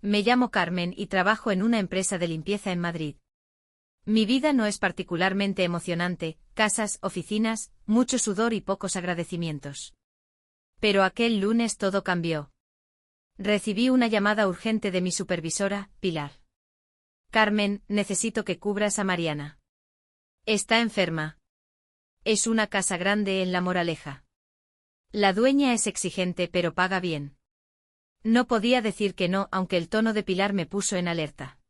Me llamo Carmen y trabajo en una empresa de limpieza en Madrid. Mi vida no es particularmente emocionante, casas, oficinas, mucho sudor y pocos agradecimientos. Pero aquel lunes todo cambió. Recibí una llamada urgente de mi supervisora, Pilar. Carmen, necesito que cubras a Mariana. Está enferma. Es una casa grande en La Moraleja. La dueña es exigente pero paga bien. No podía decir que no, aunque el tono de Pilar me puso en alerta.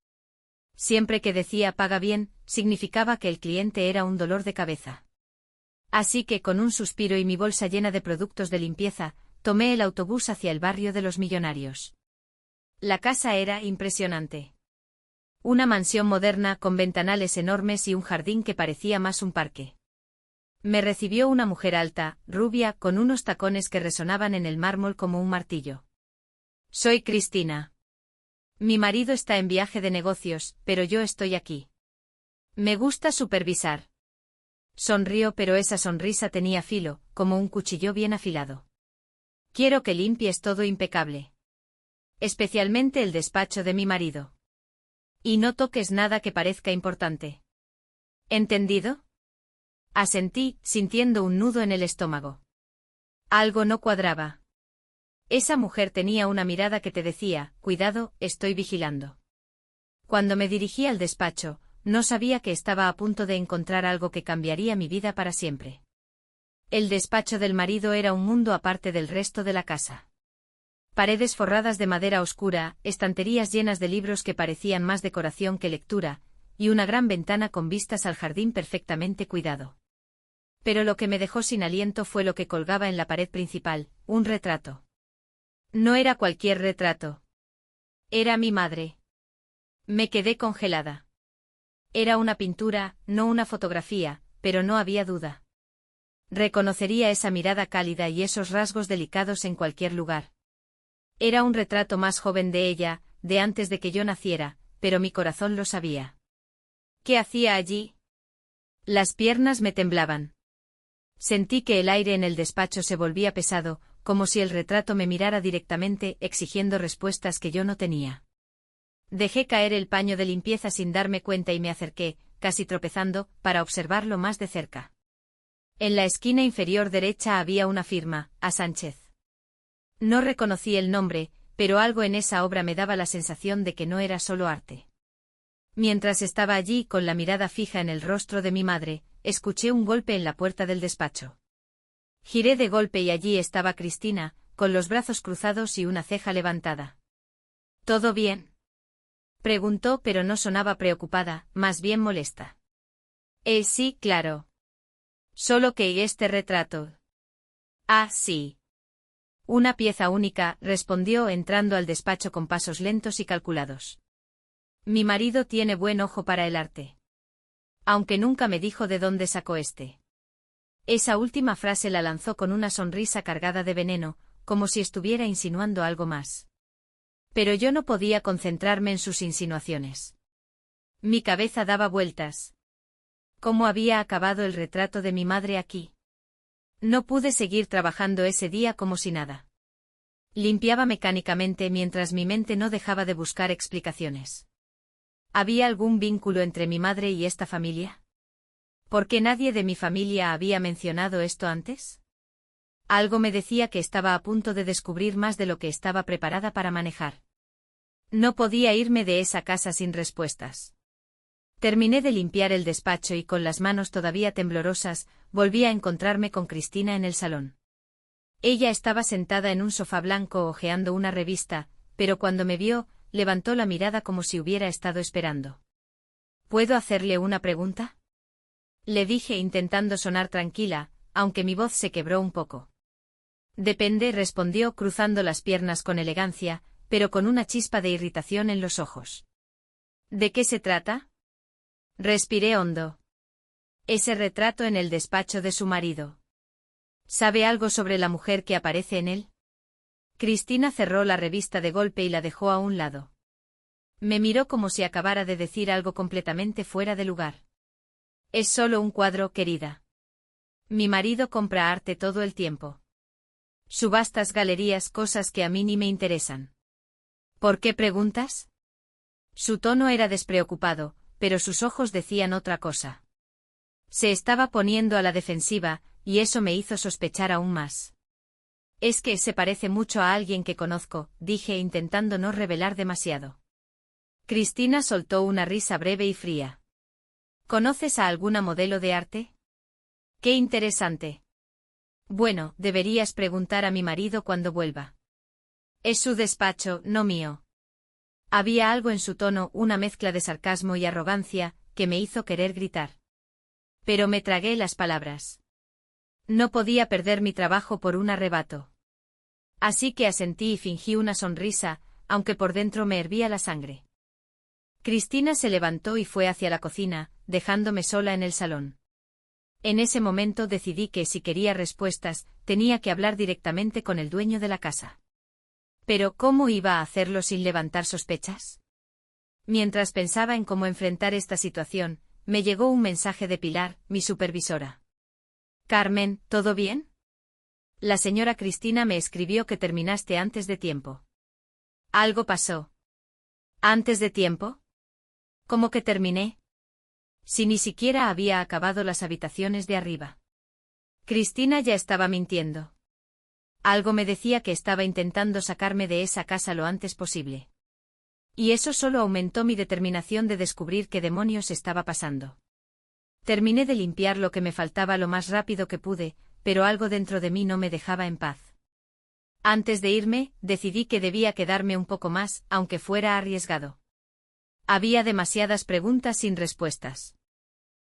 Siempre que decía paga bien, significaba que el cliente era un dolor de cabeza. Así que con un suspiro y mi bolsa llena de productos de limpieza, tomé el autobús hacia el barrio de los Millonarios. La casa era impresionante. Una mansión moderna con ventanales enormes y un jardín que parecía más un parque. Me recibió una mujer alta, rubia, con unos tacones que resonaban en el mármol como un martillo. Soy Cristina. Mi marido está en viaje de negocios, pero yo estoy aquí. Me gusta supervisar. Sonrió, pero esa sonrisa tenía filo, como un cuchillo bien afilado. Quiero que limpies todo impecable. Especialmente el despacho de mi marido. Y no toques nada que parezca importante. ¿Entendido? Asentí, sintiendo un nudo en el estómago. Algo no cuadraba. Esa mujer tenía una mirada que te decía, cuidado, estoy vigilando. Cuando me dirigí al despacho, no sabía que estaba a punto de encontrar algo que cambiaría mi vida para siempre. El despacho del marido era un mundo aparte del resto de la casa. Paredes forradas de madera oscura, estanterías llenas de libros que parecían más decoración que lectura, y una gran ventana con vistas al jardín perfectamente cuidado. Pero lo que me dejó sin aliento fue lo que colgaba en la pared principal, un retrato. No era cualquier retrato. Era mi madre. Me quedé congelada. Era una pintura, no una fotografía, pero no había duda. Reconocería esa mirada cálida y esos rasgos delicados en cualquier lugar. Era un retrato más joven de ella, de antes de que yo naciera, pero mi corazón lo sabía. ¿Qué hacía allí? Las piernas me temblaban. Sentí que el aire en el despacho se volvía pesado, como si el retrato me mirara directamente, exigiendo respuestas que yo no tenía. Dejé caer el paño de limpieza sin darme cuenta y me acerqué, casi tropezando, para observarlo más de cerca. En la esquina inferior derecha había una firma, A. Sánchez. No reconocí el nombre, pero algo en esa obra me daba la sensación de que no era solo arte. Mientras estaba allí con la mirada fija en el rostro de mi madre, escuché un golpe en la puerta del despacho. Giré de golpe y allí estaba Cristina, con los brazos cruzados y una ceja levantada. ¿Todo bien?, preguntó, pero no sonaba preocupada, más bien molesta. Sí, claro. Solo que este retrato. Ah, sí. Una pieza única, respondió entrando al despacho con pasos lentos y calculados. Mi marido tiene buen ojo para el arte. Aunque nunca me dijo de dónde sacó este. Esa última frase la lanzó con una sonrisa cargada de veneno, como si estuviera insinuando algo más. Pero yo no podía concentrarme en sus insinuaciones. Mi cabeza daba vueltas. ¿Cómo había acabado el retrato de mi madre aquí? No pude seguir trabajando ese día como si nada. Limpiaba mecánicamente mientras mi mente no dejaba de buscar explicaciones. ¿Había algún vínculo entre mi madre y esta familia? ¿Por qué nadie de mi familia había mencionado esto antes? Algo me decía que estaba a punto de descubrir más de lo que estaba preparada para manejar. No podía irme de esa casa sin respuestas. Terminé de limpiar el despacho y con las manos todavía temblorosas, volví a encontrarme con Cristina en el salón. Ella estaba sentada en un sofá blanco hojeando una revista, pero cuando me vio, levantó la mirada como si hubiera estado esperando. ¿Puedo hacerle una pregunta?, le dije intentando sonar tranquila, aunque mi voz se quebró un poco. Depende, respondió cruzando las piernas con elegancia, pero con una chispa de irritación en los ojos. ¿De qué se trata? Respiré hondo. Ese retrato en el despacho de su marido. ¿Sabe algo sobre la mujer que aparece en él? Cristina cerró la revista de golpe y la dejó a un lado. Me miró como si acabara de decir algo completamente fuera de lugar. Es solo un cuadro, querida. Mi marido compra arte todo el tiempo. Subastas, galerías, cosas que a mí ni me interesan. ¿Por qué preguntas? Su tono era despreocupado, pero sus ojos decían otra cosa. Se estaba poniendo a la defensiva, y eso me hizo sospechar aún más. Es que se parece mucho a alguien que conozco, dije intentando no revelar demasiado. Cristina soltó una risa breve y fría. ¿Conoces a alguna modelo de arte? Qué interesante. Bueno, deberías preguntar a mi marido cuando vuelva. Es su despacho, no mío. Había algo en su tono, una mezcla de sarcasmo y arrogancia, que me hizo querer gritar. Pero me tragué las palabras. No podía perder mi trabajo por un arrebato. Así que asentí y fingí una sonrisa, aunque por dentro me hervía la sangre. Cristina se levantó y fue hacia la cocina, dejándome sola en el salón. En ese momento decidí que si quería respuestas, tenía que hablar directamente con el dueño de la casa. Pero ¿cómo iba a hacerlo sin levantar sospechas? Mientras pensaba en cómo enfrentar esta situación, me llegó un mensaje de Pilar, mi supervisora. Carmen, ¿todo bien? La señora Cristina me escribió que terminaste antes de tiempo. ¿Algo pasó? ¿Antes de tiempo? ¿Cómo que terminé? Si ni siquiera había acabado las habitaciones de arriba. Cristina ya estaba mintiendo. Algo me decía que estaba intentando sacarme de esa casa lo antes posible. Y eso solo aumentó mi determinación de descubrir qué demonios estaba pasando. Terminé de limpiar lo que me faltaba lo más rápido que pude, pero algo dentro de mí no me dejaba en paz. Antes de irme, decidí que debía quedarme un poco más, aunque fuera arriesgado. Había demasiadas preguntas sin respuestas.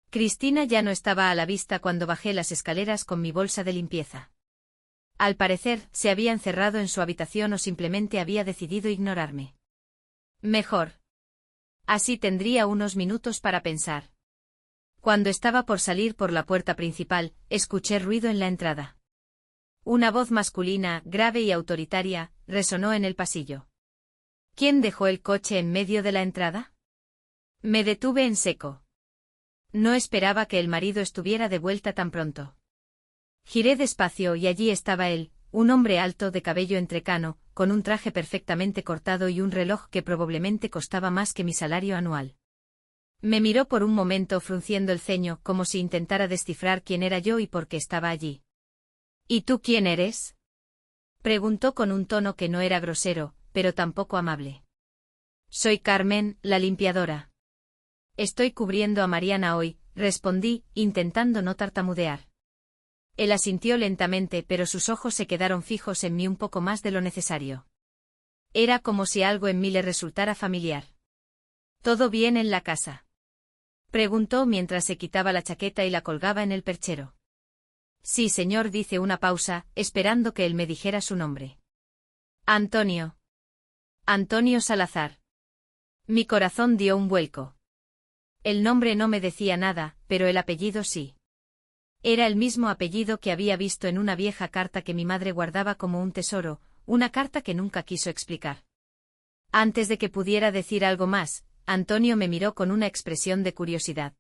Cristina ya no estaba a la vista cuando bajé las escaleras con mi bolsa de limpieza. Al parecer, se había encerrado en su habitación o simplemente había decidido ignorarme. Mejor. Así tendría unos minutos para pensar. Cuando estaba por salir por la puerta principal, escuché ruido en la entrada. Una voz masculina, grave y autoritaria, resonó en el pasillo. ¿Quién dejó el coche en medio de la entrada? Me detuve en seco. No esperaba que el marido estuviera de vuelta tan pronto. Giré despacio y allí estaba él, un hombre alto de cabello entrecano, con un traje perfectamente cortado y un reloj que probablemente costaba más que mi salario anual. Me miró por un momento frunciendo el ceño como si intentara descifrar quién era yo y por qué estaba allí. ¿Y tú quién eres? Preguntó con un tono que no era grosero, pero tampoco amable. Soy Carmen, la limpiadora. Estoy cubriendo a Mariana hoy, respondí, intentando no tartamudear. Él asintió lentamente, pero sus ojos se quedaron fijos en mí un poco más de lo necesario. Era como si algo en mí le resultara familiar. ¿Todo bien en la casa? Preguntó mientras se quitaba la chaqueta y la colgaba en el perchero. Sí, señor, dice una pausa, esperando que él me dijera su nombre. Antonio. Antonio Salazar. Mi corazón dio un vuelco. El nombre no me decía nada, pero el apellido sí. Era el mismo apellido que había visto en una vieja carta que mi madre guardaba como un tesoro, una carta que nunca quiso explicar. Antes de que pudiera decir algo más, Antonio me miró con una expresión de curiosidad.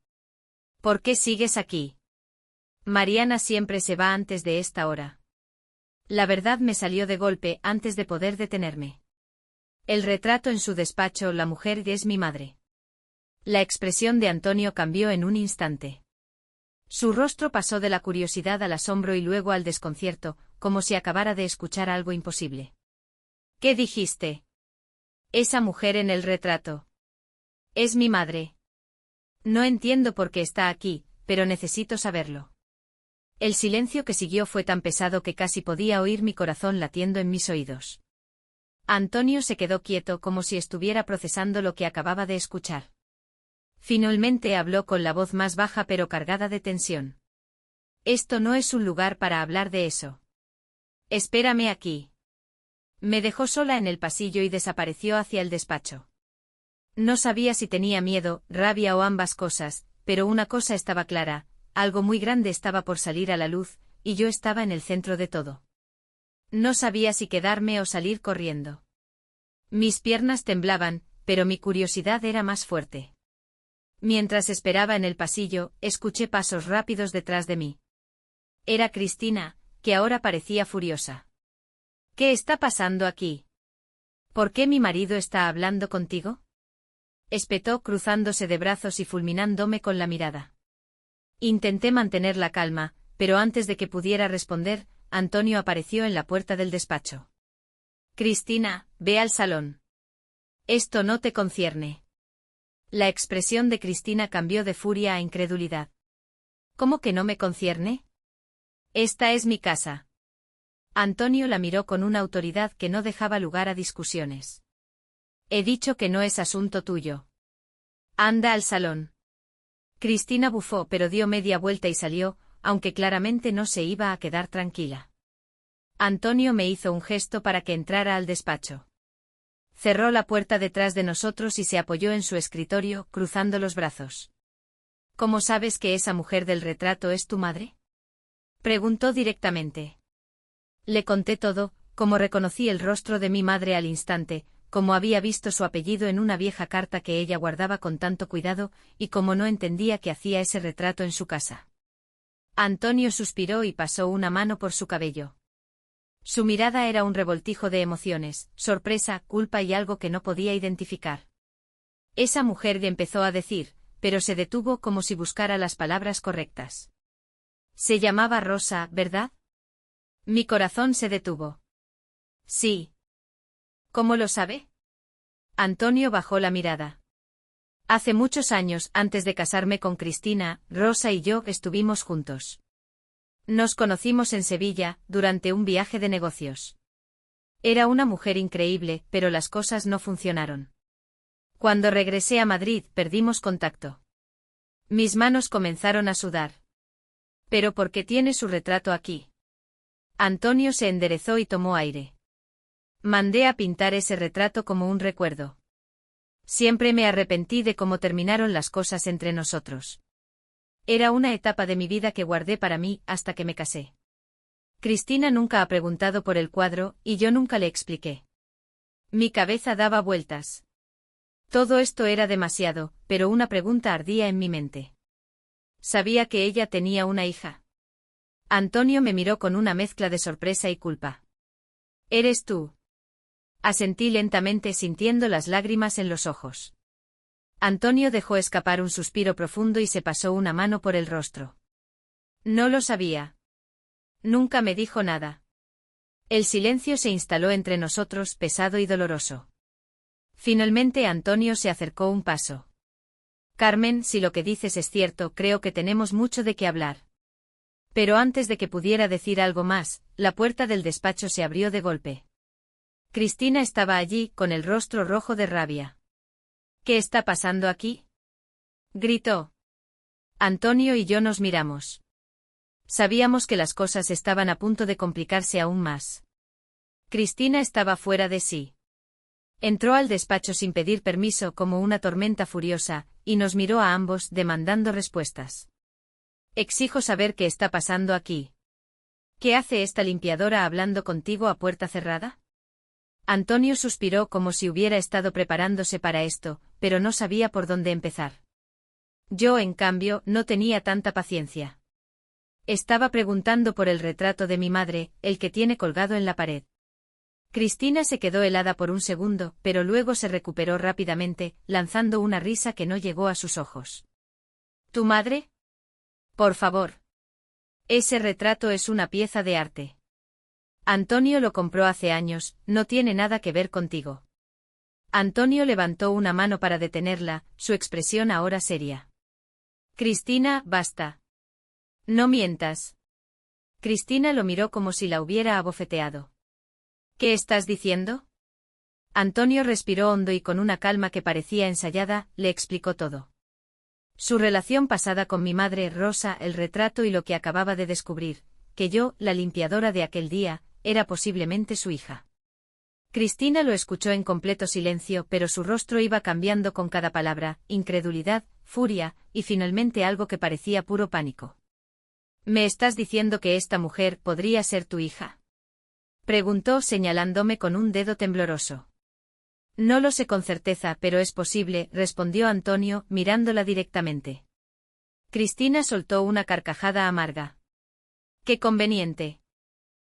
¿Por qué sigues aquí? Mariana siempre se va antes de esta hora. La verdad me salió de golpe antes de poder detenerme. El retrato en su despacho, la mujer es mi madre. La expresión de Antonio cambió en un instante. Su rostro pasó de la curiosidad al asombro y luego al desconcierto, como si acabara de escuchar algo imposible. ¿Qué dijiste? Esa mujer en el retrato. Es mi madre. No entiendo por qué está aquí, pero necesito saberlo. El silencio que siguió fue tan pesado que casi podía oír mi corazón latiendo en mis oídos. Antonio se quedó quieto como si estuviera procesando lo que acababa de escuchar. Finalmente habló con la voz más baja pero cargada de tensión. Esto no es un lugar para hablar de eso. Espérame aquí. Me dejó sola en el pasillo y desapareció hacia el despacho. No sabía si tenía miedo, rabia o ambas cosas, pero una cosa estaba clara, algo muy grande estaba por salir a la luz, y yo estaba en el centro de todo. No sabía si quedarme o salir corriendo. Mis piernas temblaban, pero mi curiosidad era más fuerte. Mientras esperaba en el pasillo, escuché pasos rápidos detrás de mí. Era Cristina, que ahora parecía furiosa. ¿Qué está pasando aquí? ¿Por qué mi marido está hablando contigo? Espetó cruzándose de brazos y fulminándome con la mirada. Intenté mantener la calma, pero antes de que pudiera responder, Antonio apareció en la puerta del despacho. Cristina, ve al salón. Esto no te concierne. La expresión de Cristina cambió de furia a incredulidad. ¿Cómo que no me concierne? Esta es mi casa. Antonio la miró con una autoridad que no dejaba lugar a discusiones. He dicho que no es asunto tuyo. Anda al salón. Cristina bufó pero dio media vuelta y salió, aunque claramente no se iba a quedar tranquila. Antonio me hizo un gesto para que entrara al despacho. Cerró la puerta detrás de nosotros y se apoyó en su escritorio, cruzando los brazos. ¿Cómo sabes que esa mujer del retrato es tu madre? Preguntó directamente. Le conté todo, como reconocí el rostro de mi madre al instante, como había visto su apellido en una vieja carta que ella guardaba con tanto cuidado, y como no entendía que hacía ese retrato en su casa. Antonio suspiró y pasó una mano por su cabello. Su mirada era un revoltijo de emociones, sorpresa, culpa y algo que no podía identificar. Esa mujer le empezó a decir, pero se detuvo como si buscara las palabras correctas. Se llamaba Rosa, ¿verdad? Mi corazón se detuvo. Sí. ¿Cómo lo sabe? Antonio bajó la mirada. Hace muchos años, antes de casarme con Cristina, Rosa y yo estuvimos juntos. Nos conocimos en Sevilla, durante un viaje de negocios. Era una mujer increíble, pero las cosas no funcionaron. Cuando regresé a Madrid, perdimos contacto. Mis manos comenzaron a sudar. ¿Pero por qué tiene su retrato aquí? Antonio se enderezó y tomó aire. Mandé a pintar ese retrato como un recuerdo. Siempre me arrepentí de cómo terminaron las cosas entre nosotros. Era una etapa de mi vida que guardé para mí hasta que me casé. Cristina nunca ha preguntado por el cuadro y yo nunca le expliqué. Mi cabeza daba vueltas. Todo esto era demasiado, pero una pregunta ardía en mi mente. ¿Sabía que ella tenía una hija? Antonio me miró con una mezcla de sorpresa y culpa. ¿Eres tú? Asentí lentamente sintiendo las lágrimas en los ojos. Antonio dejó escapar un suspiro profundo y se pasó una mano por el rostro. No lo sabía. Nunca me dijo nada. El silencio se instaló entre nosotros, pesado y doloroso. Finalmente Antonio se acercó un paso. Carmen, si lo que dices es cierto, creo que tenemos mucho de qué hablar. Pero antes de que pudiera decir algo más, la puerta del despacho se abrió de golpe. Cristina estaba allí, con el rostro rojo de rabia. ¿Qué está pasando aquí? Gritó. Antonio y yo nos miramos. Sabíamos que las cosas estaban a punto de complicarse aún más. Cristina estaba fuera de sí. Entró al despacho sin pedir permiso como una tormenta furiosa, y nos miró a ambos demandando respuestas. Exijo saber qué está pasando aquí. ¿Qué hace esta limpiadora hablando contigo a puerta cerrada? Antonio suspiró como si hubiera estado preparándose para esto, pero no sabía por dónde empezar. Yo, en cambio, no tenía tanta paciencia. Estaba preguntando por el retrato de mi madre, el que tiene colgado en la pared. Cristina se quedó helada por un segundo, pero luego se recuperó rápidamente, lanzando una risa que no llegó a sus ojos. ¿Tu madre? Por favor. Ese retrato es una pieza de arte. Antonio lo compró hace años, no tiene nada que ver contigo. Antonio levantó una mano para detenerla, su expresión ahora seria. Cristina, basta. No mientas. Cristina lo miró como si la hubiera abofeteado. ¿Qué estás diciendo? Antonio respiró hondo y con una calma que parecía ensayada, le explicó todo. Su relación pasada con mi madre, Rosa, el retrato y lo que acababa de descubrir, que yo, la limpiadora de aquel día, era posiblemente su hija. Cristina lo escuchó en completo silencio, pero su rostro iba cambiando con cada palabra, incredulidad, furia, y finalmente algo que parecía puro pánico. ¿Me estás diciendo que esta mujer podría ser tu hija? Preguntó señalándome con un dedo tembloroso. No lo sé con certeza, pero es posible, respondió Antonio, mirándola directamente. Cristina soltó una carcajada amarga. ¡Qué conveniente!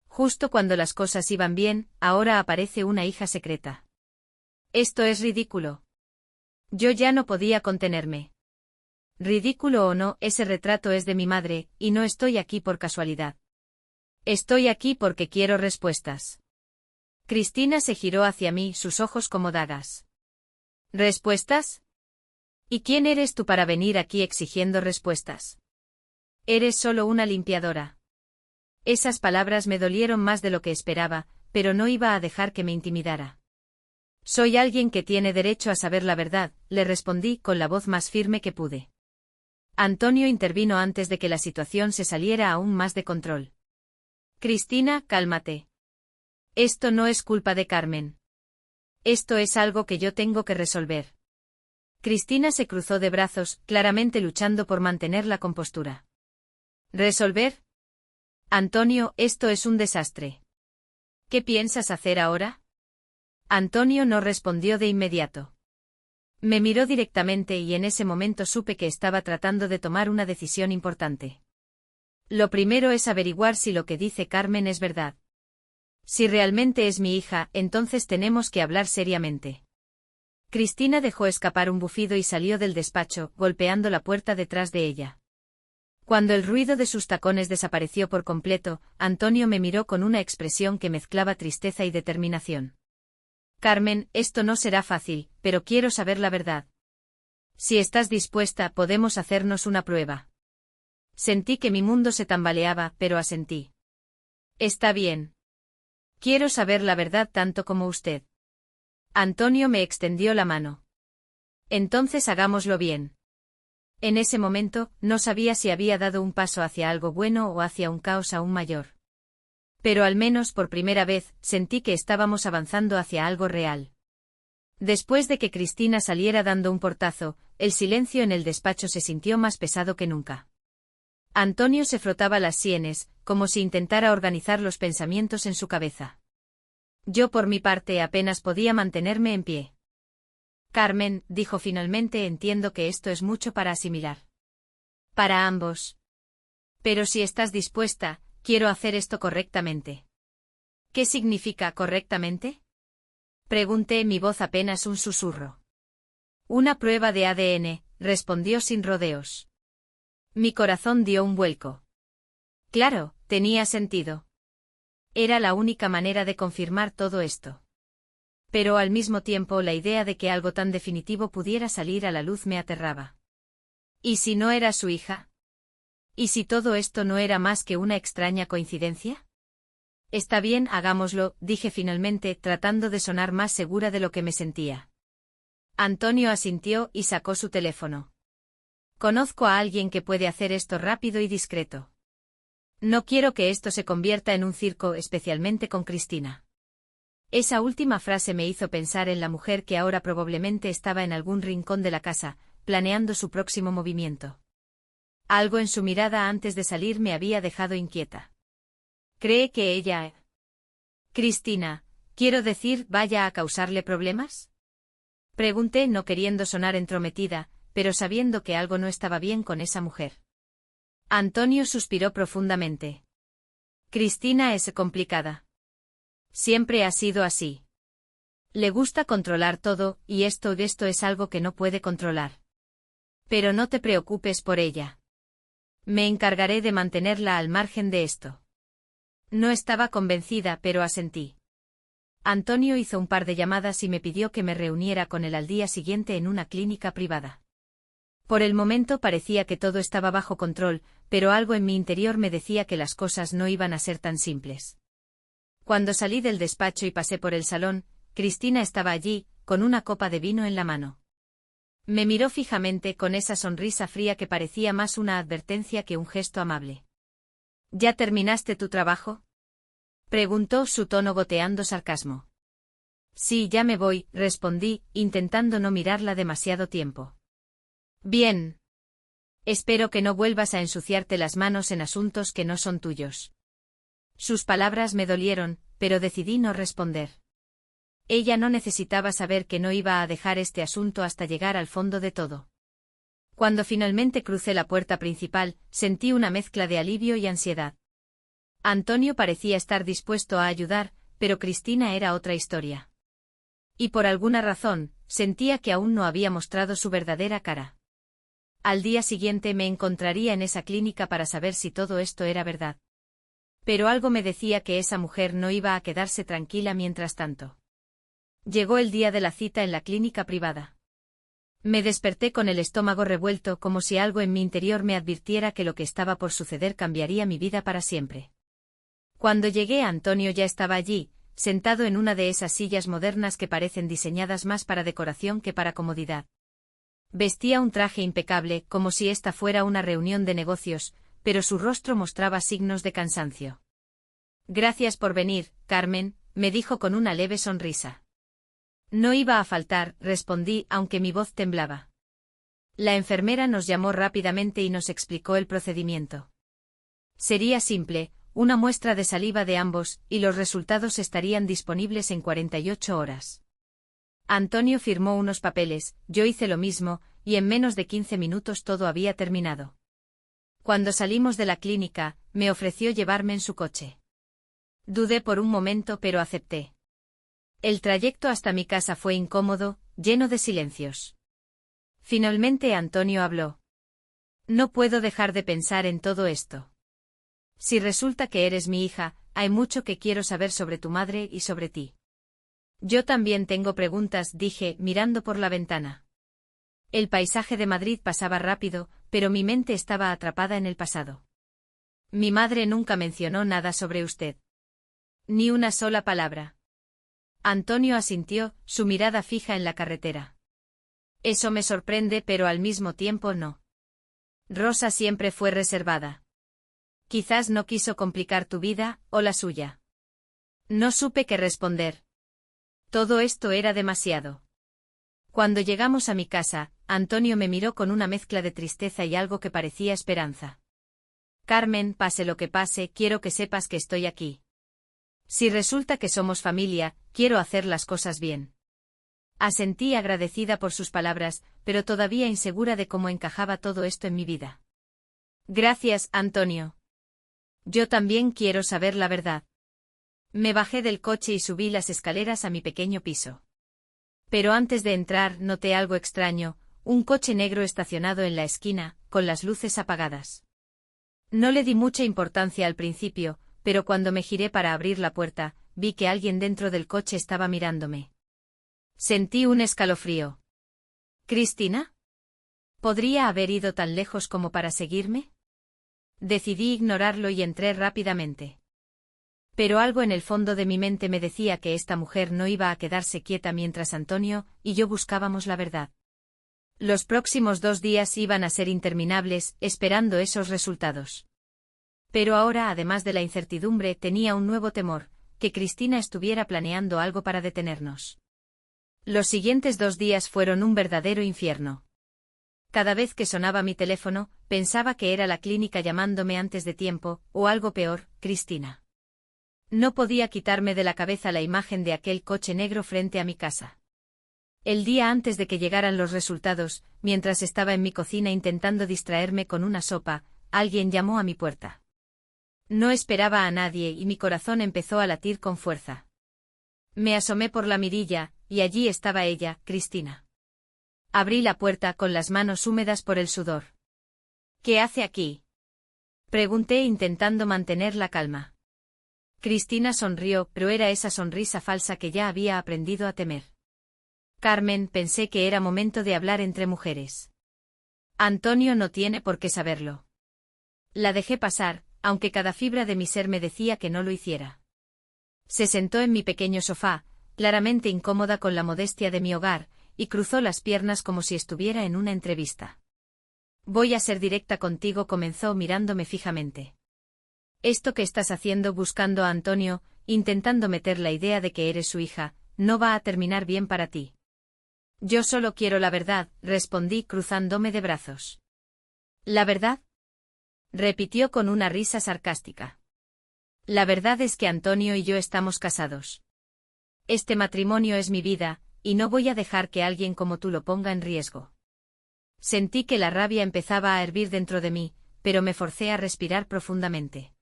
Justo cuando las cosas iban bien, ahora aparece una hija secreta. Esto es ridículo. Yo ya no podía contenerme. Ridículo o no, ese retrato es de mi madre, y no estoy aquí por casualidad. Estoy aquí porque quiero respuestas. Cristina se giró hacia mí, sus ojos como dagas. ¿Respuestas? ¿Y quién eres tú para venir aquí exigiendo respuestas? Eres solo una limpiadora. Esas palabras me dolieron más de lo que esperaba, pero no iba a dejar que me intimidara. Soy alguien que tiene derecho a saber la verdad, le respondí con la voz más firme que pude. Antonio intervino antes de que la situación se saliera aún más de control. Cristina, cálmate. Esto no es culpa de Carmen. Esto es algo que yo tengo que resolver. Cristina se cruzó de brazos, claramente luchando por mantener la compostura. ¿Resolver? Antonio, esto es un desastre. ¿Qué piensas hacer ahora? Antonio no respondió de inmediato. Me miró directamente y en ese momento supe que estaba tratando de tomar una decisión importante. Lo primero es averiguar si lo que dice Carmen es verdad. Si realmente es mi hija, entonces tenemos que hablar seriamente. Cristina dejó escapar un bufido y salió del despacho, golpeando la puerta detrás de ella. Cuando el ruido de sus tacones desapareció por completo, Antonio me miró con una expresión que mezclaba tristeza y determinación. Carmen, esto no será fácil, pero quiero saber la verdad. Si estás dispuesta, podemos hacernos una prueba. Sentí que mi mundo se tambaleaba, pero asentí. Está bien. Quiero saber la verdad tanto como usted. Antonio me extendió la mano. Entonces hagámoslo bien. En ese momento, no sabía si había dado un paso hacia algo bueno o hacia un caos aún mayor. Pero al menos por primera vez, sentí que estábamos avanzando hacia algo real. Después de que Cristina saliera dando un portazo, el silencio en el despacho se sintió más pesado que nunca. Antonio se frotaba las sienes, como si intentara organizar los pensamientos en su cabeza. Yo por mi parte apenas podía mantenerme en pie. Carmen, dijo finalmente, entiendo que esto es mucho para asimilar. Para ambos. Pero si estás dispuesta, quiero hacer esto correctamente. ¿Qué significa correctamente? Pregunté, mi voz apenas un susurro. Una prueba de ADN, respondió sin rodeos. Mi corazón dio un vuelco. Claro, tenía sentido. Era la única manera de confirmar todo esto. Pero al mismo tiempo la idea de que algo tan definitivo pudiera salir a la luz me aterraba. ¿Y si no era su hija? ¿Y si todo esto no era más que una extraña coincidencia? Está bien, hagámoslo, dije finalmente, tratando de sonar más segura de lo que me sentía. Antonio asintió y sacó su teléfono. Conozco a alguien que puede hacer esto rápido y discreto. No quiero que esto se convierta en un circo, especialmente con Cristina. Esa última frase me hizo pensar en la mujer que ahora probablemente estaba en algún rincón de la casa, planeando su próximo movimiento. Algo en su mirada antes de salir me había dejado inquieta. ¿Cree que ella... Cristina, quiero decir, vaya a causarle problemas? Pregunté, no queriendo sonar entrometida, pero sabiendo que algo no estaba bien con esa mujer. Antonio suspiró profundamente. Cristina es complicada. Siempre ha sido así. Le gusta controlar todo, y esto es algo que no puede controlar. Pero no te preocupes por ella. Me encargaré de mantenerla al margen de esto. No estaba convencida, pero asentí. Antonio hizo un par de llamadas y me pidió que me reuniera con él al día siguiente en una clínica privada. Por el momento parecía que todo estaba bajo control, pero algo en mi interior me decía que las cosas no iban a ser tan simples. Cuando salí del despacho y pasé por el salón, Cristina estaba allí, con una copa de vino en la mano. Me miró fijamente con esa sonrisa fría que parecía más una advertencia que un gesto amable. ¿Ya terminaste tu trabajo? Preguntó, su tono goteando sarcasmo. Sí, ya me voy, respondí, intentando no mirarla demasiado tiempo. Bien. Espero que no vuelvas a ensuciarte las manos en asuntos que no son tuyos. Sus palabras me dolieron, pero decidí no responder. Ella no necesitaba saber que no iba a dejar este asunto hasta llegar al fondo de todo. Cuando finalmente crucé la puerta principal, sentí una mezcla de alivio y ansiedad. Antonio parecía estar dispuesto a ayudar, pero Cristina era otra historia. Y por alguna razón, sentía que aún no había mostrado su verdadera cara. Al día siguiente me encontraría en esa clínica para saber si todo esto era verdad. Pero algo me decía que esa mujer no iba a quedarse tranquila mientras tanto. Llegó el día de la cita en la clínica privada. Me desperté con el estómago revuelto como si algo en mi interior me advirtiera que lo que estaba por suceder cambiaría mi vida para siempre. Cuando llegué, Antonio ya estaba allí, sentado en una de esas sillas modernas que parecen diseñadas más para decoración que para comodidad. Vestía un traje impecable, como si esta fuera una reunión de negocios, pero su rostro mostraba signos de cansancio. Gracias por venir, Carmen, me dijo con una leve sonrisa. No iba a faltar, respondí, aunque mi voz temblaba. La enfermera nos llamó rápidamente y nos explicó el procedimiento. Sería simple, una muestra de saliva de ambos, y los resultados estarían disponibles en 48 horas. Antonio firmó unos papeles, yo hice lo mismo, y en menos de 15 minutos todo había terminado. Cuando salimos de la clínica, me ofreció llevarme en su coche. Dudé por un momento, pero acepté. El trayecto hasta mi casa fue incómodo, lleno de silencios. Finalmente Antonio habló. No puedo dejar de pensar en todo esto. Si resulta que eres mi hija, hay mucho que quiero saber sobre tu madre y sobre ti. Yo también tengo preguntas, dije, mirando por la ventana. El paisaje de Madrid pasaba rápido, pero mi mente estaba atrapada en el pasado. Mi madre nunca mencionó nada sobre usted. Ni una sola palabra. Antonio asintió, su mirada fija en la carretera. Eso me sorprende, pero al mismo tiempo no. Rosa siempre fue reservada. Quizás no quiso complicar tu vida, o la suya. No supe qué responder. Todo esto era demasiado. Cuando llegamos a mi casa, Antonio me miró con una mezcla de tristeza y algo que parecía esperanza. Carmen, pase lo que pase, quiero que sepas que estoy aquí. Si resulta que somos familia, quiero hacer las cosas bien. Asentí agradecida por sus palabras, pero todavía insegura de cómo encajaba todo esto en mi vida. Gracias, Antonio. Yo también quiero saber la verdad. Me bajé del coche y subí las escaleras a mi pequeño piso. Pero antes de entrar noté algo extraño, un coche negro estacionado en la esquina, con las luces apagadas. No le di mucha importancia al principio, pero cuando me giré para abrir la puerta, vi que alguien dentro del coche estaba mirándome. Sentí un escalofrío. ¿Cristina? ¿Podría haber ido tan lejos como para seguirme? Decidí ignorarlo y entré rápidamente. Pero algo en el fondo de mi mente me decía que esta mujer no iba a quedarse quieta mientras Antonio y yo buscábamos la verdad. Los próximos 2 días iban a ser interminables, esperando esos resultados. Pero ahora, además de la incertidumbre, tenía un nuevo temor, que Cristina estuviera planeando algo para detenernos. Los siguientes 2 días fueron un verdadero infierno. Cada vez que sonaba mi teléfono, pensaba que era la clínica llamándome antes de tiempo, o algo peor, Cristina. No podía quitarme de la cabeza la imagen de aquel coche negro frente a mi casa. El día antes de que llegaran los resultados, mientras estaba en mi cocina intentando distraerme con una sopa, alguien llamó a mi puerta. No esperaba a nadie y mi corazón empezó a latir con fuerza. Me asomé por la mirilla, y allí estaba ella, Cristina. Abrí la puerta con las manos húmedas por el sudor. ¿Qué hace aquí?, pregunté intentando mantener la calma. Cristina sonrió, pero era esa sonrisa falsa que ya había aprendido a temer. Carmen, pensé que era momento de hablar entre mujeres. Antonio no tiene por qué saberlo. La dejé pasar, aunque cada fibra de mi ser me decía que no lo hiciera. Se sentó en mi pequeño sofá, claramente incómoda con la modestia de mi hogar, y cruzó las piernas como si estuviera en una entrevista. Voy a ser directa contigo, comenzó mirándome fijamente. Esto que estás haciendo buscando a Antonio, intentando meter la idea de que eres su hija, no va a terminar bien para ti. Yo solo quiero la verdad, respondí cruzándome de brazos. ¿La verdad?, repitió con una risa sarcástica. La verdad es que Antonio y yo estamos casados. Este matrimonio es mi vida, y no voy a dejar que alguien como tú lo ponga en riesgo. Sentí que la rabia empezaba a hervir dentro de mí, pero me forcé a respirar profundamente.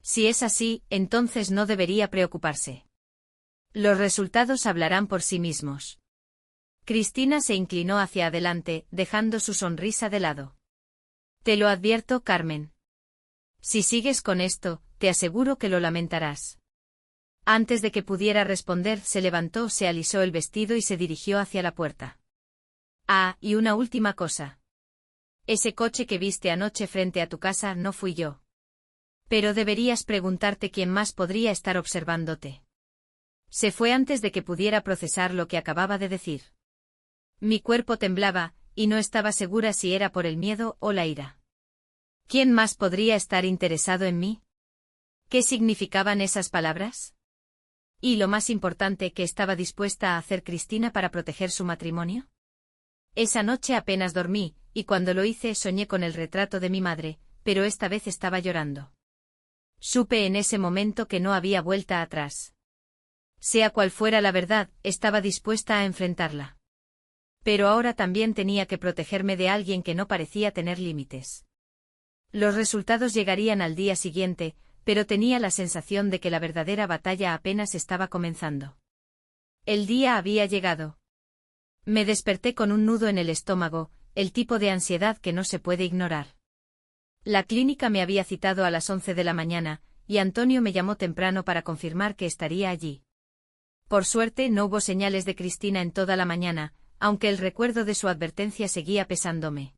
Si es así, entonces no debería preocuparse. Los resultados hablarán por sí mismos. Cristina se inclinó hacia adelante, dejando su sonrisa de lado. Te lo advierto, Carmen. Si sigues con esto, te aseguro que lo lamentarás. Antes de que pudiera responder, se levantó, se alisó el vestido y se dirigió hacia la puerta. Ah, y una última cosa. Ese coche que viste anoche frente a tu casa no fui yo. Pero deberías preguntarte quién más podría estar observándote. Se fue antes de que pudiera procesar lo que acababa de decir. Mi cuerpo temblaba, y no estaba segura si era por el miedo o la ira. ¿Quién más podría estar interesado en mí? ¿Qué significaban esas palabras? Y lo más importante, ¿qué estaba dispuesta a hacer Cristina para proteger su matrimonio? Esa noche apenas dormí, y cuando lo hice soñé con el retrato de mi madre, pero esta vez estaba llorando. Supe en ese momento que no había vuelta atrás. Sea cual fuera la verdad, estaba dispuesta a enfrentarla. Pero ahora también tenía que protegerme de alguien que no parecía tener límites. Los resultados llegarían al día siguiente, pero tenía la sensación de que la verdadera batalla apenas estaba comenzando. El día había llegado. Me desperté con un nudo en el estómago, el tipo de ansiedad que no se puede ignorar. La clínica me había citado a las 11 de la mañana, y Antonio me llamó temprano para confirmar que estaría allí. Por suerte no hubo señales de Cristina en toda la mañana, aunque el recuerdo de su advertencia seguía pesándome.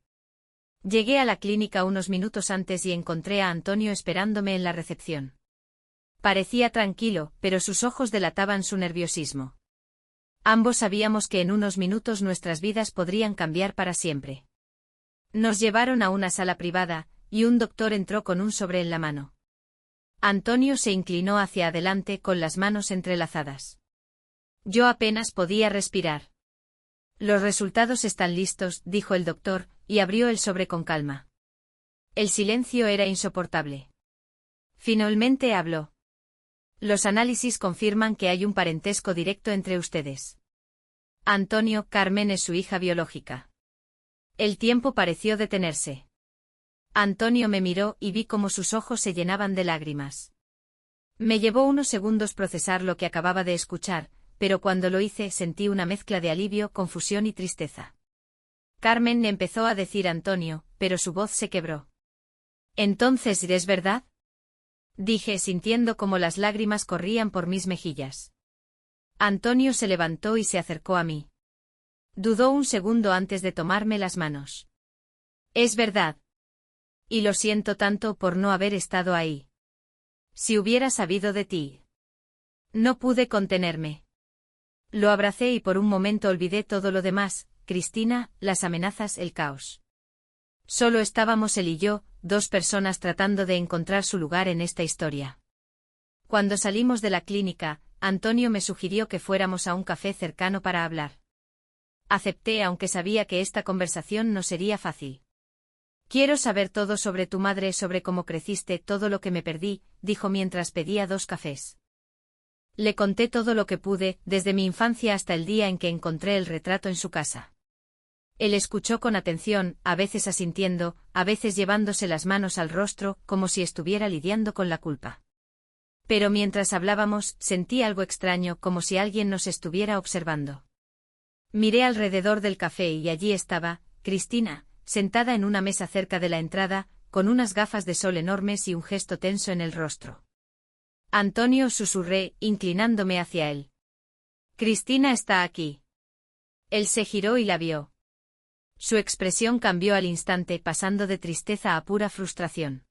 Llegué a la clínica unos minutos antes y encontré a Antonio esperándome en la recepción. Parecía tranquilo, pero sus ojos delataban su nerviosismo. Ambos sabíamos que en unos minutos nuestras vidas podrían cambiar para siempre. Nos llevaron a una sala privada, y un doctor entró con un sobre en la mano. Antonio se inclinó hacia adelante con las manos entrelazadas. Yo apenas podía respirar. Los resultados están listos, dijo el doctor, y abrió el sobre con calma. El silencio era insoportable. Finalmente habló. Los análisis confirman que hay un parentesco directo entre ustedes. Antonio, Carmen es su hija biológica. El tiempo pareció detenerse. Antonio me miró y vi cómo sus ojos se llenaban de lágrimas. Me llevó unos segundos procesar lo que acababa de escuchar, pero cuando lo hice sentí una mezcla de alivio, confusión y tristeza. Carmen, empezó a decir Antonio, pero su voz se quebró. ¿Entonces es verdad? Dije sintiendo como las lágrimas corrían por mis mejillas. Antonio se levantó y se acercó a mí. Dudó un segundo antes de tomarme las manos. Es verdad. Y lo siento tanto por no haber estado ahí. Si hubiera sabido de ti. No pude contenerme. Lo abracé y por un momento olvidé todo lo demás, Cristina, las amenazas, el caos. Solo estábamos él y yo, dos personas tratando de encontrar su lugar en esta historia. Cuando salimos de la clínica, Antonio me sugirió que fuéramos a un café cercano para hablar. Acepté aunque sabía que esta conversación no sería fácil. Quiero saber todo sobre tu madre, sobre cómo creciste, todo lo que me perdí, dijo mientras pedía 2 cafés. Le conté todo lo que pude, desde mi infancia hasta el día en que encontré el retrato en su casa. Él escuchó con atención, a veces asintiendo, a veces llevándose las manos al rostro, como si estuviera lidiando con la culpa. Pero mientras hablábamos, sentí algo extraño, como si alguien nos estuviera observando. Miré alrededor del café y allí estaba, Cristina, sentada en una mesa cerca de la entrada, con unas gafas de sol enormes y un gesto tenso en el rostro. Antonio, susurré, inclinándome hacia él. Cristina está aquí. Él se giró y la vio. Su expresión cambió al instante, pasando de tristeza a pura frustración.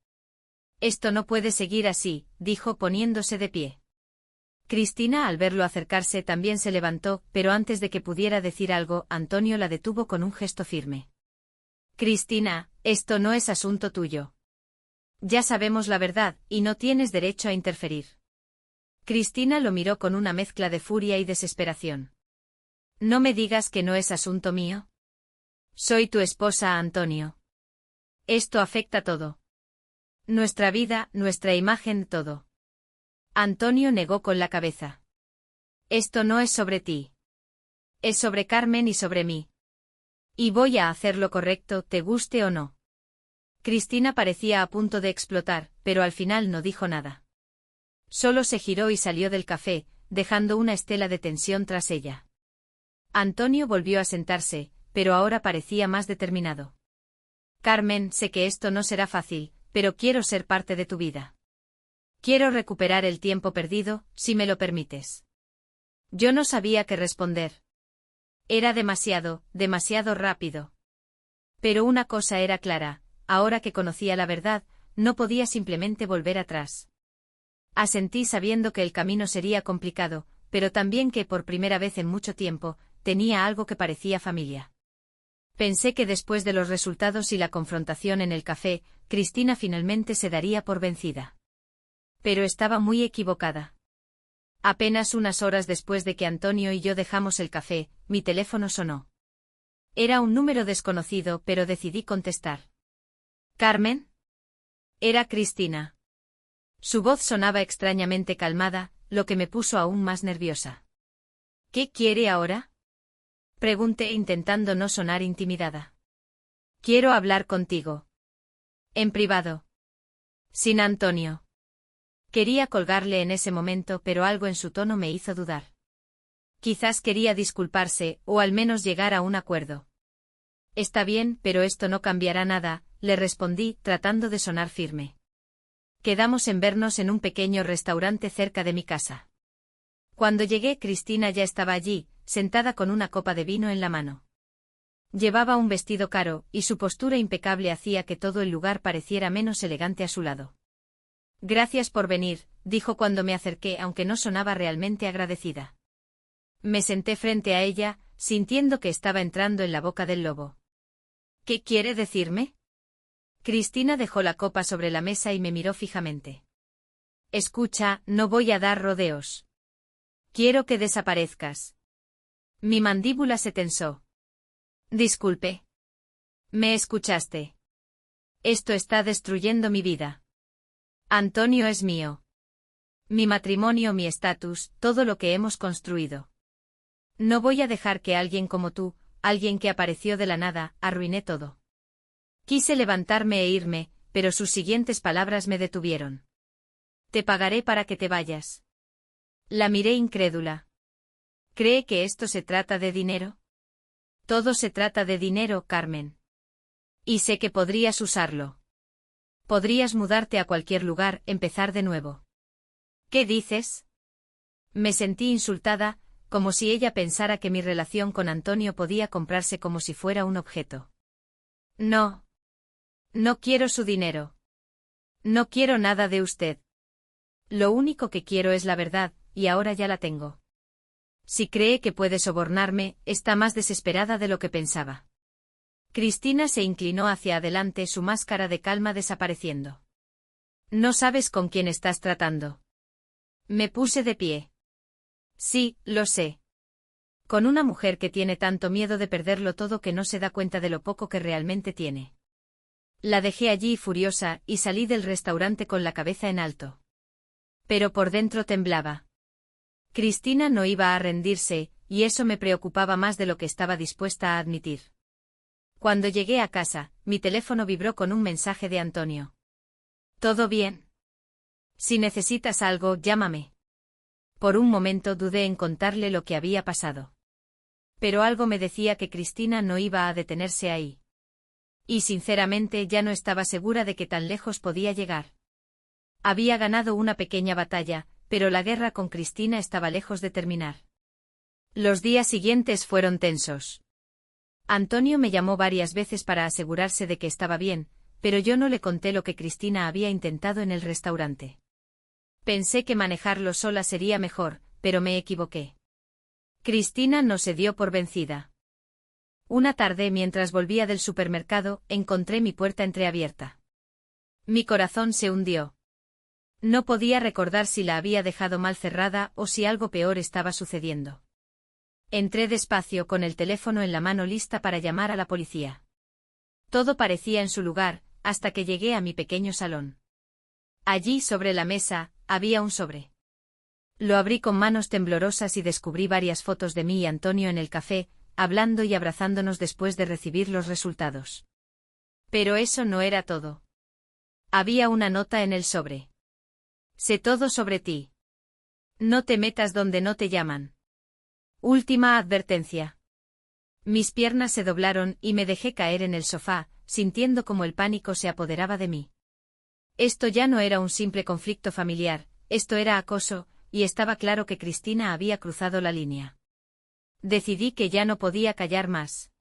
Esto no puede seguir así, dijo poniéndose de pie. Cristina, al verlo acercarse, también se levantó, pero antes de que pudiera decir algo, Antonio la detuvo con un gesto firme. Cristina, esto no es asunto tuyo. Ya sabemos la verdad, y no tienes derecho a interferir. Cristina lo miró con una mezcla de furia y desesperación. No me digas que no es asunto mío. Soy tu esposa, Antonio. Esto afecta todo. Nuestra vida, nuestra imagen, todo. Antonio negó con la cabeza. Esto no es sobre ti. Es sobre Carmen y sobre mí. Y voy a hacer lo correcto, te guste o no. Cristina parecía a punto de explotar, pero al final no dijo nada. Solo se giró y salió del café, dejando una estela de tensión tras ella. Antonio volvió a sentarse, pero ahora parecía más determinado. Carmen, sé que esto no será fácil, pero quiero ser parte de tu vida. Quiero recuperar el tiempo perdido, si me lo permites. Yo no sabía qué responder. Era demasiado rápido. Pero una cosa era clara, ahora que conocía la verdad, no podía simplemente volver atrás. Asentí sabiendo que el camino sería complicado, pero también que por primera vez en mucho tiempo, tenía algo que parecía familia. Pensé que después de los resultados y la confrontación en el café, Cristina finalmente se daría por vencida. Pero estaba muy equivocada. Apenas unas horas después de que Antonio y yo dejamos el café, mi teléfono sonó. Era un número desconocido, pero decidí contestar. ¿Carmen? Era Cristina. Su voz sonaba extrañamente calmada, lo que me puso aún más nerviosa. ¿Qué quiere ahora? Pregunté intentando no sonar intimidada. Quiero hablar contigo. En privado. Sin Antonio. Quería colgarle en ese momento, pero algo en su tono me hizo dudar. Quizás quería disculparse, o al menos llegar a un acuerdo. Está bien, pero esto no cambiará nada, le respondí, tratando de sonar firme. Quedamos en vernos en un pequeño restaurante cerca de mi casa. Cuando llegué, Cristina ya estaba allí, sentada con una copa de vino en la mano. Llevaba un vestido caro, y su postura impecable hacía que todo el lugar pareciera menos elegante a su lado. Gracias por venir, dijo cuando me acerqué, aunque no sonaba realmente agradecida. Me senté frente a ella, sintiendo que estaba entrando en la boca del lobo. ¿Qué quiere decirme? Cristina dejó la copa sobre la mesa y me miró fijamente. Escucha, no voy a dar rodeos. Quiero que desaparezcas. Mi mandíbula se tensó. Disculpe. ¿Me escuchaste? Esto está destruyendo mi vida. Antonio es mío. Mi matrimonio, mi estatus, todo lo que hemos construido. No voy a dejar que alguien como tú, alguien que apareció de la nada, arruine todo. Quise levantarme e irme, pero sus siguientes palabras me detuvieron. Te pagaré para que te vayas. La miré incrédula. ¿Cree que esto se trata de dinero? Todo se trata de dinero, Carmen. Y sé que podrías usarlo. Podrías mudarte a cualquier lugar, empezar de nuevo. ¿Qué dices? Me sentí insultada, como si ella pensara que mi relación con Antonio podía comprarse como si fuera un objeto. No. No quiero su dinero. No quiero nada de usted. Lo único que quiero es la verdad, y ahora ya la tengo. Si cree que puede sobornarme, está más desesperada de lo que pensaba. Cristina se inclinó hacia adelante, su máscara de calma desapareciendo. No sabes con quién estás tratando. Me puse de pie. Sí, lo sé. Con una mujer que tiene tanto miedo de perderlo todo que no se da cuenta de lo poco que realmente tiene. La dejé allí furiosa, y salí del restaurante con la cabeza en alto. Pero por dentro temblaba. Cristina no iba a rendirse, y eso me preocupaba más de lo que estaba dispuesta a admitir. Cuando llegué a casa, mi teléfono vibró con un mensaje de Antonio. ¿Todo bien? Si necesitas algo, llámame. Por un momento dudé en contarle lo que había pasado. Pero algo me decía que Cristina no iba a detenerse ahí. Y sinceramente ya no estaba segura de que tan lejos podía llegar. Había ganado una pequeña batalla, pero la guerra con Cristina estaba lejos de terminar. Los días siguientes fueron tensos. Antonio me llamó varias veces para asegurarse de que estaba bien, pero yo no le conté lo que Cristina había intentado en el restaurante. Pensé que manejarlo sola sería mejor, pero me equivoqué. Cristina no se dio por vencida. Una tarde, mientras volvía del supermercado, encontré mi puerta entreabierta. Mi corazón se hundió. No podía recordar si la había dejado mal cerrada o si algo peor estaba sucediendo. Entré despacio con el teléfono en la mano lista para llamar a la policía. Todo parecía en su lugar, hasta que llegué a mi pequeño salón. Allí, sobre la mesa, había un sobre. Lo abrí con manos temblorosas y descubrí varias fotos de mí y Antonio en el café, hablando y abrazándonos después de recibir los resultados. Pero eso no era todo. Había una nota en el sobre. Sé todo sobre ti. No te metas donde no te llaman. Última advertencia. Mis piernas se doblaron y me dejé caer en el sofá, sintiendo como el pánico se apoderaba de mí. Esto ya no era un simple conflicto familiar, esto era acoso, y estaba claro que Cristina había cruzado la línea. Decidí que ya no podía callar más.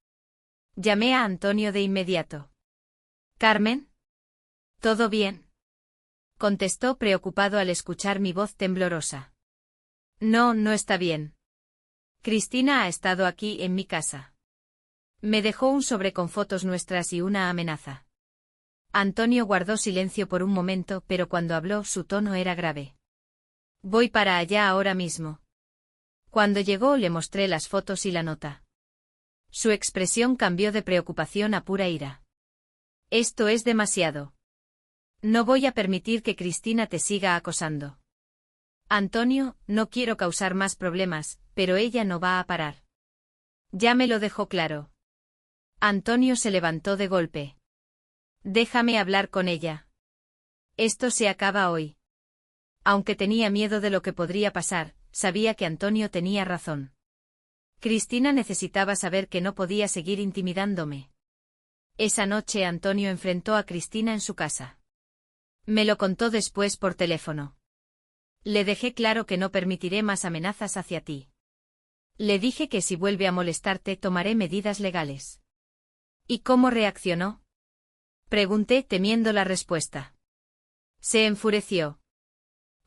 Llamé a Antonio de inmediato. «¿Carmen? ¿Todo bien?», contestó preocupado al escuchar mi voz temblorosa. «No, no está bien. Cristina ha estado aquí en mi casa. Me dejó un sobre con fotos nuestras y una amenaza». Antonio guardó silencio por un momento, pero cuando habló su tono era grave. «Voy para allá ahora mismo». Cuando llegó le mostré las fotos y la nota. Su expresión cambió de preocupación a pura ira. «Esto es demasiado. No voy a permitir que Cristina te siga acosando. Antonio, no quiero causar más problemas, pero ella no va a parar. Ya me lo dejó claro». Antonio se levantó de golpe. «Déjame hablar con ella. Esto se acaba hoy». Aunque tenía miedo de lo que podría pasar, sabía que Antonio tenía razón. Cristina necesitaba saber que no podía seguir intimidándome. Esa noche Antonio enfrentó a Cristina en su casa. Me lo contó después por teléfono. Le dejé claro que no permitiré más amenazas hacia ti. Le dije que si vuelve a molestarte tomaré medidas legales. ¿Y cómo reaccionó?, pregunté temiendo la respuesta. Se enfureció.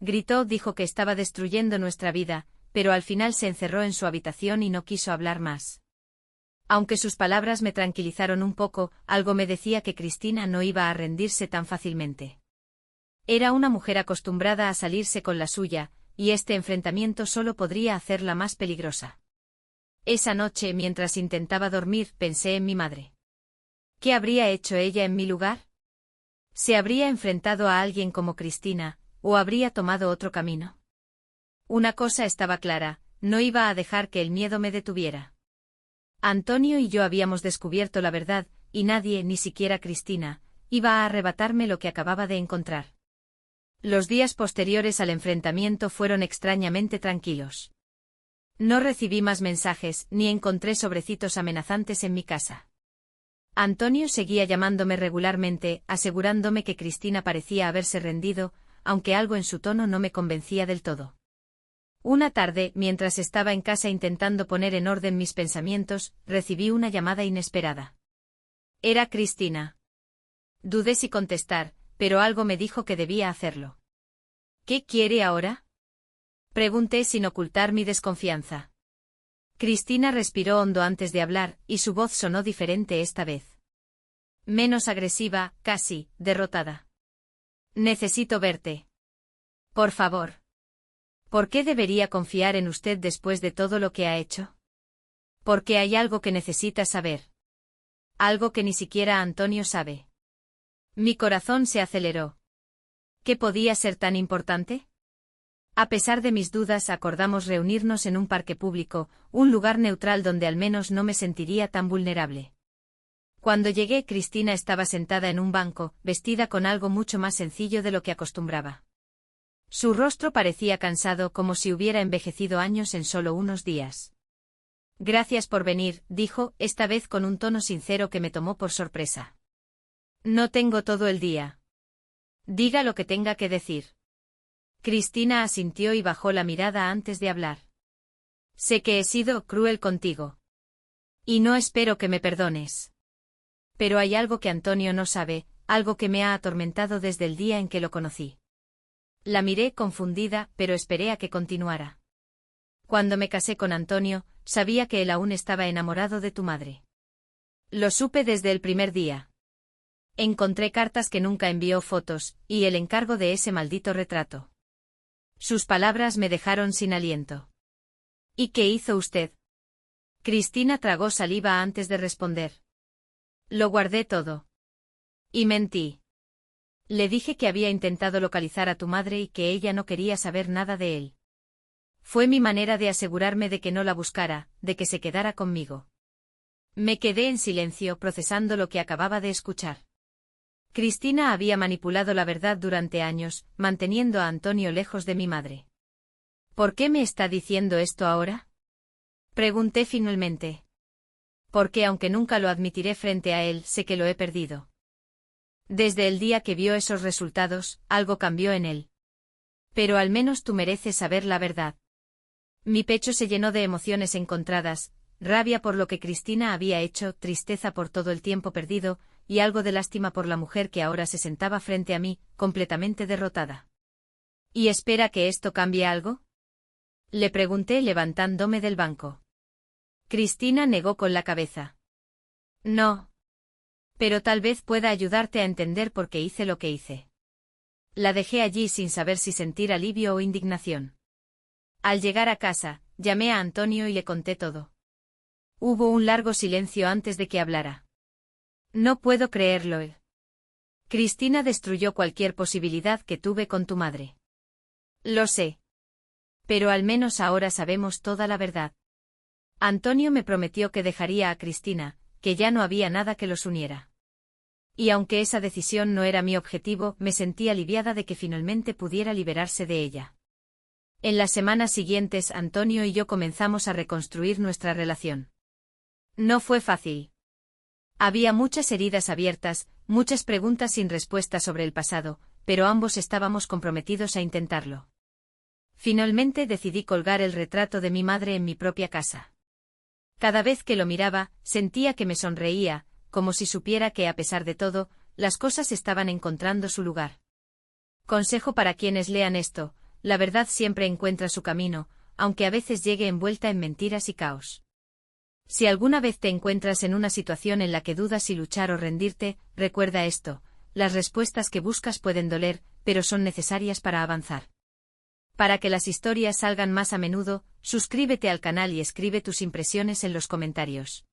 Gritó, dijo que estaba destruyendo nuestra vida, pero al final se encerró en su habitación y no quiso hablar más. Aunque sus palabras me tranquilizaron un poco, algo me decía que Cristina no iba a rendirse tan fácilmente. Era una mujer acostumbrada a salirse con la suya, y este enfrentamiento solo podría hacerla más peligrosa. Esa noche, mientras intentaba dormir, pensé en mi madre. ¿Qué habría hecho ella en mi lugar? ¿Se habría enfrentado a alguien como Cristina, o habría tomado otro camino? Una cosa estaba clara, no iba a dejar que el miedo me detuviera. Antonio y yo habíamos descubierto la verdad, y nadie, ni siquiera Cristina, iba a arrebatarme lo que acababa de encontrar. Los días posteriores al enfrentamiento fueron extrañamente tranquilos. No recibí más mensajes, ni encontré sobrecitos amenazantes en mi casa. Antonio seguía llamándome regularmente, asegurándome que Cristina parecía haberse rendido, aunque algo en su tono no me convencía del todo. Una tarde, mientras estaba en casa intentando poner en orden mis pensamientos, recibí una llamada inesperada. Era Cristina. Dudé si contestar, pero algo me dijo que debía hacerlo. ¿Qué quiere ahora?, pregunté sin ocultar mi desconfianza. Cristina respiró hondo antes de hablar, y su voz sonó diferente esta vez. Menos agresiva, casi derrotada. Necesito verte. Por favor. ¿Por qué debería confiar en usted después de todo lo que ha hecho? Porque hay algo que necesita saber. Algo que ni siquiera Antonio sabe. Mi corazón se aceleró. ¿Qué podía ser tan importante? A pesar de mis dudas, acordamos reunirnos en un parque público, un lugar neutral donde al menos no me sentiría tan vulnerable. Cuando llegué, Cristina estaba sentada en un banco, vestida con algo mucho más sencillo de lo que acostumbraba. Su rostro parecía cansado, como si hubiera envejecido años en solo unos días. Gracias por venir, dijo, esta vez con un tono sincero que me tomó por sorpresa. No tengo todo el día. Diga lo que tenga que decir. Cristina asintió y bajó la mirada antes de hablar. Sé que he sido cruel contigo. Y no espero que me perdones. Pero hay algo que Antonio no sabe, algo que me ha atormentado desde el día en que lo conocí. La miré confundida, pero esperé a que continuara. Cuando me casé con Antonio, sabía que él aún estaba enamorado de tu madre. Lo supe desde el primer día. Encontré cartas que nunca envió, fotos, y el encargo de ese maldito retrato. Sus palabras me dejaron sin aliento. ¿Y qué hizo usted? Cristina tragó saliva antes de responder. Lo guardé todo. Y mentí. Le dije que había intentado localizar a tu madre y que ella no quería saber nada de él. Fue mi manera de asegurarme de que no la buscara, de que se quedara conmigo. Me quedé en silencio procesando lo que acababa de escuchar. Cristina había manipulado la verdad durante años, manteniendo a Antonio lejos de mi madre. ¿Por qué me está diciendo esto ahora? Pregunté finalmente. Porque aunque nunca lo admitiré frente a él, sé que lo he perdido. Desde el día que vio esos resultados, algo cambió en él. Pero al menos tú mereces saber la verdad. Mi pecho se llenó de emociones encontradas, rabia por lo que Cristina había hecho, tristeza por todo el tiempo perdido, y algo de lástima por la mujer que ahora se sentaba frente a mí, completamente derrotada. ¿Y espera que esto cambie algo? Le pregunté levantándome del banco. Cristina negó con la cabeza. No. Pero tal vez pueda ayudarte a entender por qué hice lo que hice. La dejé allí sin saber si sentir alivio o indignación. Al llegar a casa, llamé a Antonio y le conté todo. Hubo un largo silencio antes de que hablara. No puedo creerlo. Cristina destruyó cualquier posibilidad que tuve con tu madre. Lo sé. Pero al menos ahora sabemos toda la verdad. Antonio me prometió que dejaría a Cristina, que ya no había nada que los uniera. Y aunque esa decisión no era mi objetivo, me sentí aliviada de que finalmente pudiera liberarse de ella. En las semanas siguientes, Antonio y yo comenzamos a reconstruir nuestra relación. No fue fácil. Había muchas heridas abiertas, muchas preguntas sin respuesta sobre el pasado, pero ambos estábamos comprometidos a intentarlo. Finalmente decidí colgar el retrato de mi madre en mi propia casa. Cada vez que lo miraba, sentía que me sonreía, como si supiera que a pesar de todo, las cosas estaban encontrando su lugar. Consejo para quienes lean esto: la verdad siempre encuentra su camino, aunque a veces llegue envuelta en mentiras y caos. Si alguna vez te encuentras en una situación en la que dudas si luchar o rendirte, recuerda esto: las respuestas que buscas pueden doler, pero son necesarias para avanzar. Para que las historias salgan más a menudo, suscríbete al canal y escribe tus impresiones en los comentarios.